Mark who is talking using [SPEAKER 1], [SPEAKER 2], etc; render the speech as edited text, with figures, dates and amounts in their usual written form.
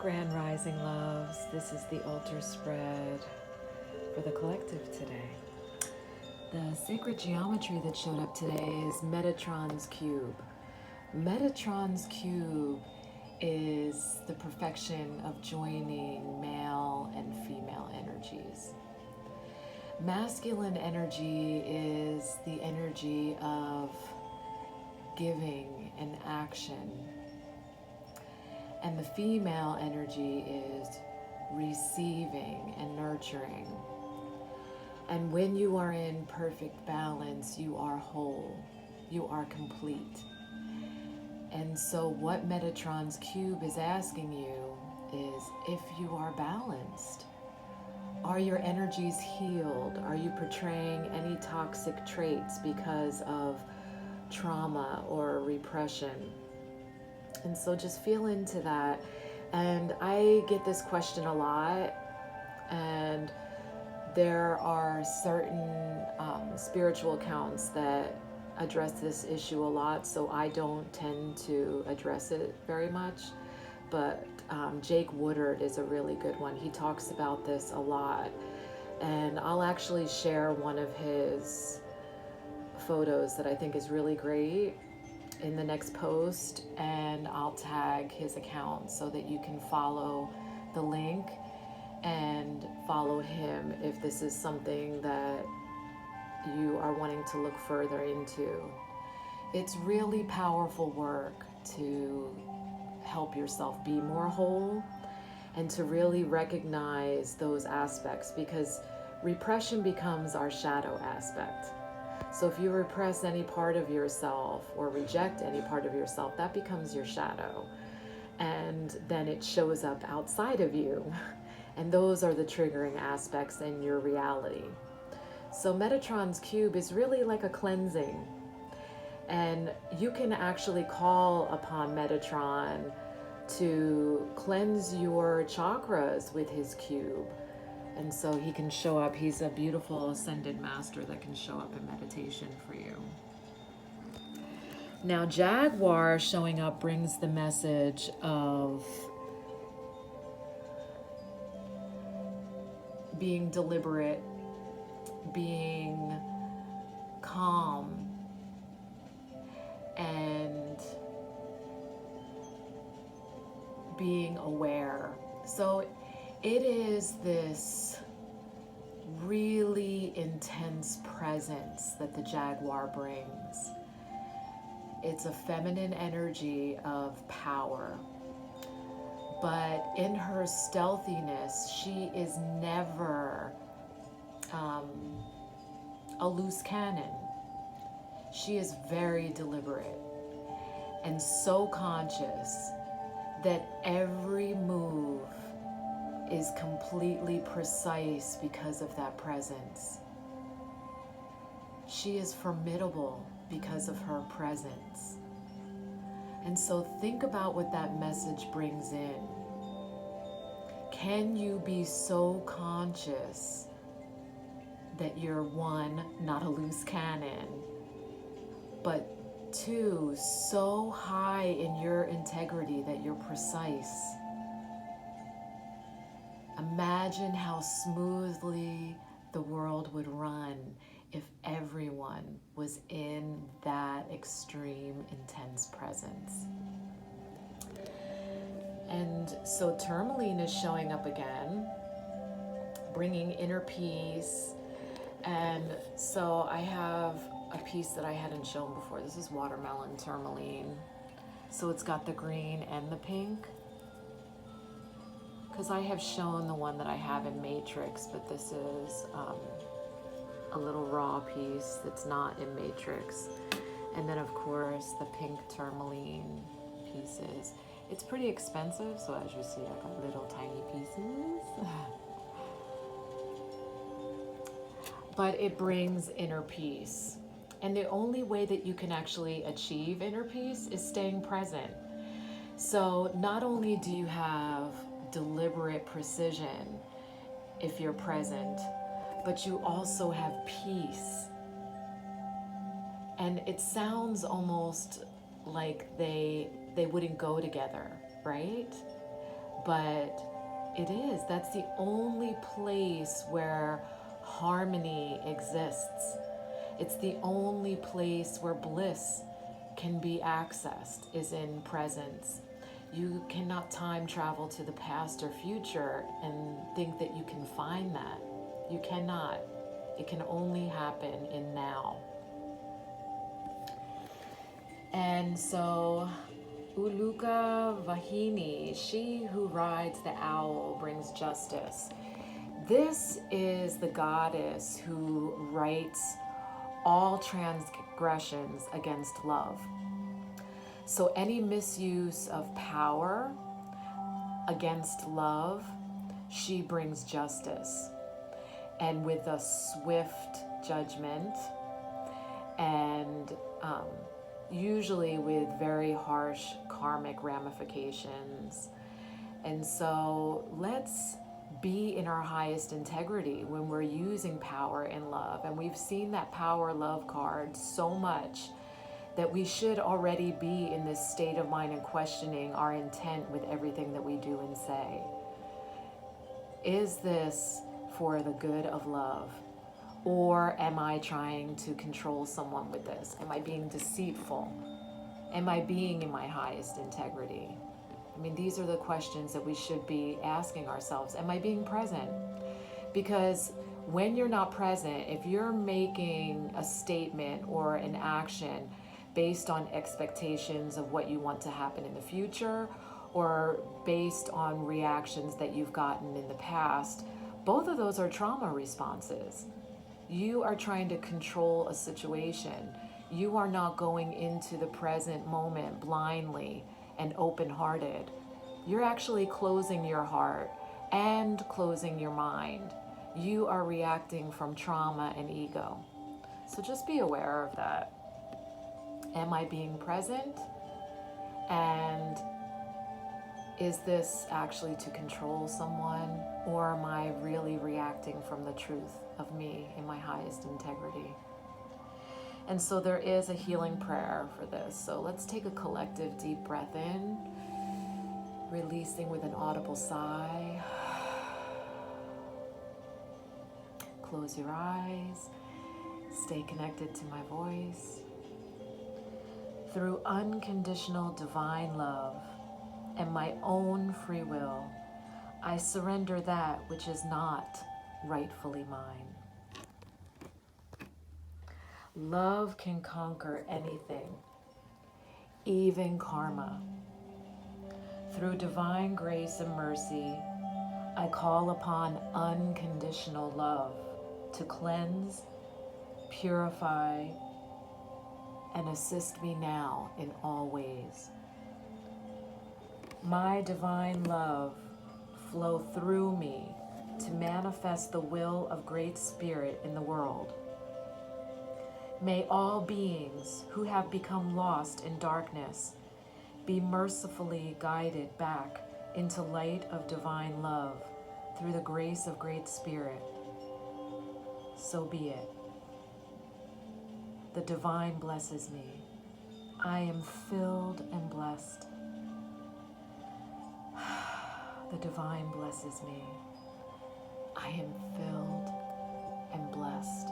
[SPEAKER 1] Grand Rising loves, this is the altar spread for the collective today. The sacred geometry that showed up today is Metatron's cube. Metatron's cube is the perfection of joining male and female energies. Masculine energy is the energy of giving and action. And the female energy is receiving and nurturing. And when you are in perfect balance, you are whole, you are complete. And so what Metatron's cube is asking you is if you are balanced. Are your energies healed? Are you portraying any toxic traits because of trauma or repression? And so just feel into that. And I get this question a lot, and there are certain spiritual accounts that address this issue a lot, so I don't tend to address it very much. But Jake Woodard is a really good one. He talks about this a lot. And I'll actually share one of his photos that I think is really great in the next post, and I'll tag his account so that you can follow the link and follow him if this is something that you are wanting to look further into. It's really powerful work to help yourself be more whole and to really recognize those aspects, because repression becomes our shadow aspect. So if you repress any part of yourself or reject any part of yourself, that becomes your shadow. And then it shows up outside of you. And those are the triggering aspects in your reality. So Metatron's cube is really like a cleansing. And you can actually call upon Metatron to cleanse your chakras with his cube. And so he can show up. He's a beautiful ascended master that can show up in meditation for you. Now, Jaguar showing up brings the message of being deliberate, being calm, and being aware. So it is this really intense presence that the Jaguar brings. It's a feminine energy of power. But in her stealthiness, she is never a loose cannon. She is very deliberate and so conscious that every move is completely precise because of that presence. She is formidable because of her presence. And so think about what that message brings in. Can you be so conscious that you're, one, not a loose cannon, but two, so high in your integrity that you're precise? Imagine how smoothly the world would run if everyone was in that extreme, intense presence. And so Tourmaline is showing up again, bringing inner peace. And so I have a piece that I hadn't shown before. This is watermelon tourmaline. So it's got the green and the pink, because I have shown the one that I have in Matrix, but this is a little raw piece that's not in Matrix. And then of course the pink tourmaline pieces. It's pretty expensive, so as you see, I got little tiny pieces. But it brings inner peace. And the only way that you can actually achieve inner peace is staying present. So not only do you have deliberate precision if you're present, but you also have peace. And it sounds almost like they wouldn't go together, right? but it is. That's the only place where harmony exists. It's the only place where bliss can be accessed, is in presence. You cannot time travel to the past or future and think that you can find that. You cannot. It can only happen in now. And so Uluka Vahini, she who rides the owl, brings justice. This is the goddess who rights all transgressions against love. So any misuse of power against love, she brings justice. And with a swift judgment, and usually with very harsh karmic ramifications. And so let's be in our highest integrity when we're using power and love. And we've seen that power love card so much that we should already be in this state of mind and questioning our intent with everything that we do and say. Is this for the good of love? Or am I trying to control someone with this? Am I being deceitful? Am I being in my highest integrity? I mean, these are the questions that we should be asking ourselves. Am I being present? Because when you're not present, if you're making a statement or an action based on expectations of what you want to happen in the future, or based on reactions that you've gotten in the past, both of those are trauma responses. You are trying to control a situation. You are not going into the present moment blindly and open-hearted. You're actually closing your heart and closing your mind. You are reacting from trauma and ego. So just be aware of that. Am I being present? And is this actually to control someone? Or am I really reacting from the truth of me in my highest integrity? And so there is a healing prayer for this. So let's take a collective deep breath in, releasing with an audible sigh. Close your eyes. Stay connected to my voice. Through unconditional divine love and my own free will, I surrender that which is not rightfully mine. Love can conquer anything, even karma. Through divine grace and mercy, I call upon unconditional love to cleanse, purify, and assist me now in all ways. My divine love flow through me to manifest the will of Great Spirit in the world. May all beings who have become lost in darkness be mercifully guided back into light of divine love through the grace of Great Spirit. So be it. The divine blesses me. I am filled and blessed. The divine blesses me. I am filled and blessed.